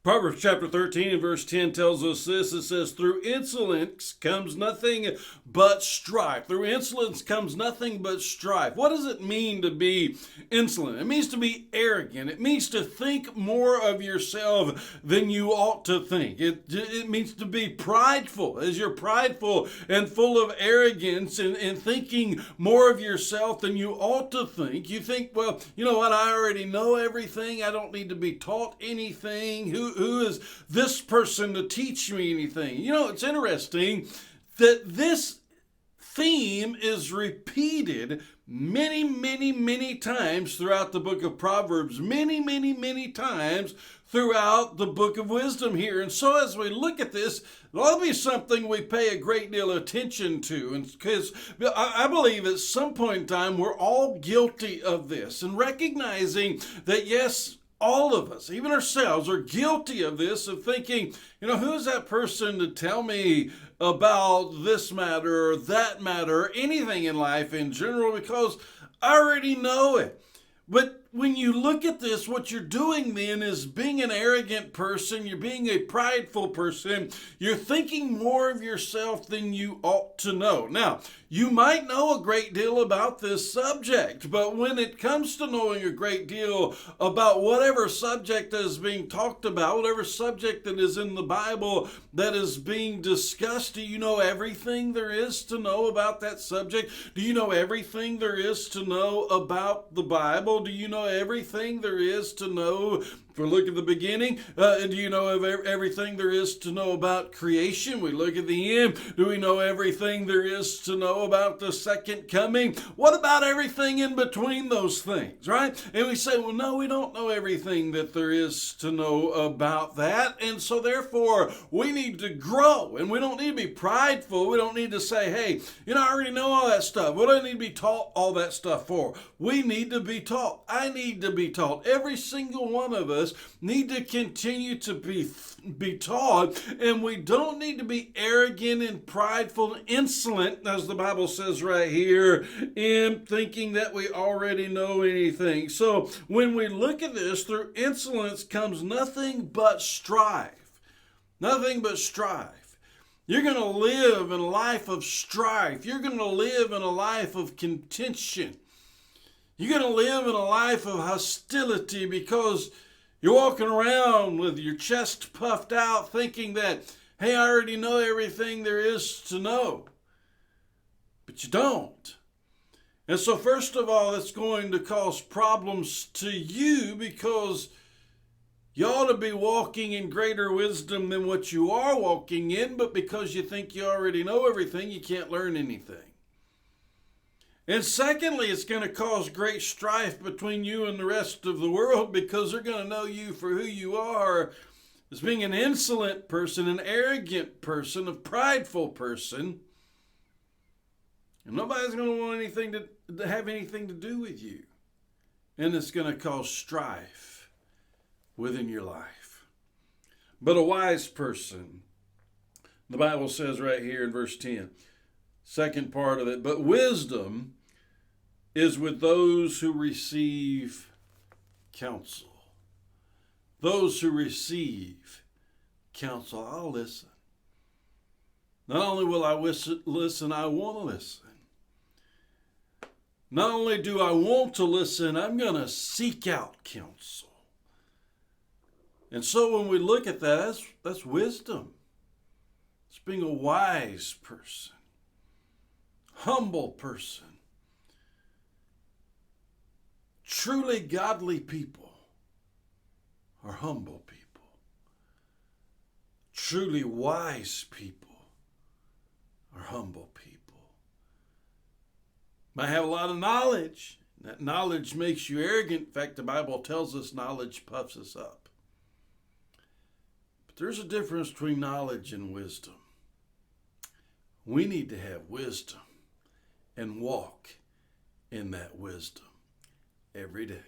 Proverbs chapter 13 and verse 10 tells us this. It says, through insolence comes nothing but strife. Through insolence comes nothing but strife. What does it mean to be insolent? It means to be arrogant. It means to think more of yourself than you ought to think. It means to be prideful. As you're prideful and full of arrogance and thinking more of yourself than you ought to think, you think, well, you know what, I already know everything. I don't need to be taught anything. Who is this person to teach me anything? You know, it's interesting that this theme is repeated many times throughout the book of Proverbs, many times throughout the book of wisdom here. And so as we look at this, it'll be something we pay a great deal of attention to. And because I believe at some point in time, we're all guilty of this, and recognizing that, yes, all of us, even ourselves, are guilty of this, of thinking, you know, who is that person to tell me about this matter or that matter, or anything in life in general, because I already know it. But when you look at this, what you're doing then is being an arrogant person, you're being a prideful person, you're thinking more of yourself than you ought to know. Now, you might know a great deal about this subject, but when it comes to knowing a great deal about whatever subject that is being talked about, whatever subject that is in the Bible that is being discussed, do you know everything there is to know about that subject? Do you know everything there is to know about the Bible? Do you know everything there is to know? If we look at the beginning, do you know everything there is to know about creation? We look at the end. Do we know everything there is to know about the second coming? What about everything in between those things, right? And we say, well, no, we don't know everything that there is to know about that. And so therefore, we need to grow, and we don't need to be prideful. We don't need to say, hey, you know, I already know all that stuff. What do I need to be taught all that stuff for? We need to be taught. I need to be taught. Every single one of us need to continue to be taught, and we don't need to be arrogant and prideful and insolent, as the Bible says right here, in thinking that we already know anything. So when we look at this, through insolence comes nothing but strife. Nothing but strife. You're going to live in a life of strife. You're going to live in a life of contention. You're going to live in a life of hostility because you're walking around with your chest puffed out thinking that, hey, I already know everything there is to know. But you don't. And so first of all, it's going to cause problems to you because you ought to be walking in greater wisdom than what you are walking in, but because you think you already know everything, you can't learn anything. And secondly, it's going to cause great strife between you and the rest of the world because they're going to know you for who you are as being an insolent person, an arrogant person, a prideful person. And nobody's going to want anything to have anything to do with you. And it's going to cause strife within your life. But a wise person, the Bible says right here in verse 10, second part of it, but wisdom is with those who receive counsel. Those who receive counsel. I'll listen. Not only will I listen, I want to listen. Not only do I want to listen, I'm going to seek out counsel. And so when we look at that, that's wisdom. It's being a wise person, humble person. Truly godly people are humble people. Truly wise people are humble people. Might have a lot of knowledge. That knowledge makes you arrogant. In fact, the Bible tells us knowledge puffs us up. But there's a difference between knowledge and wisdom. We need to have wisdom and walk in that wisdom every day.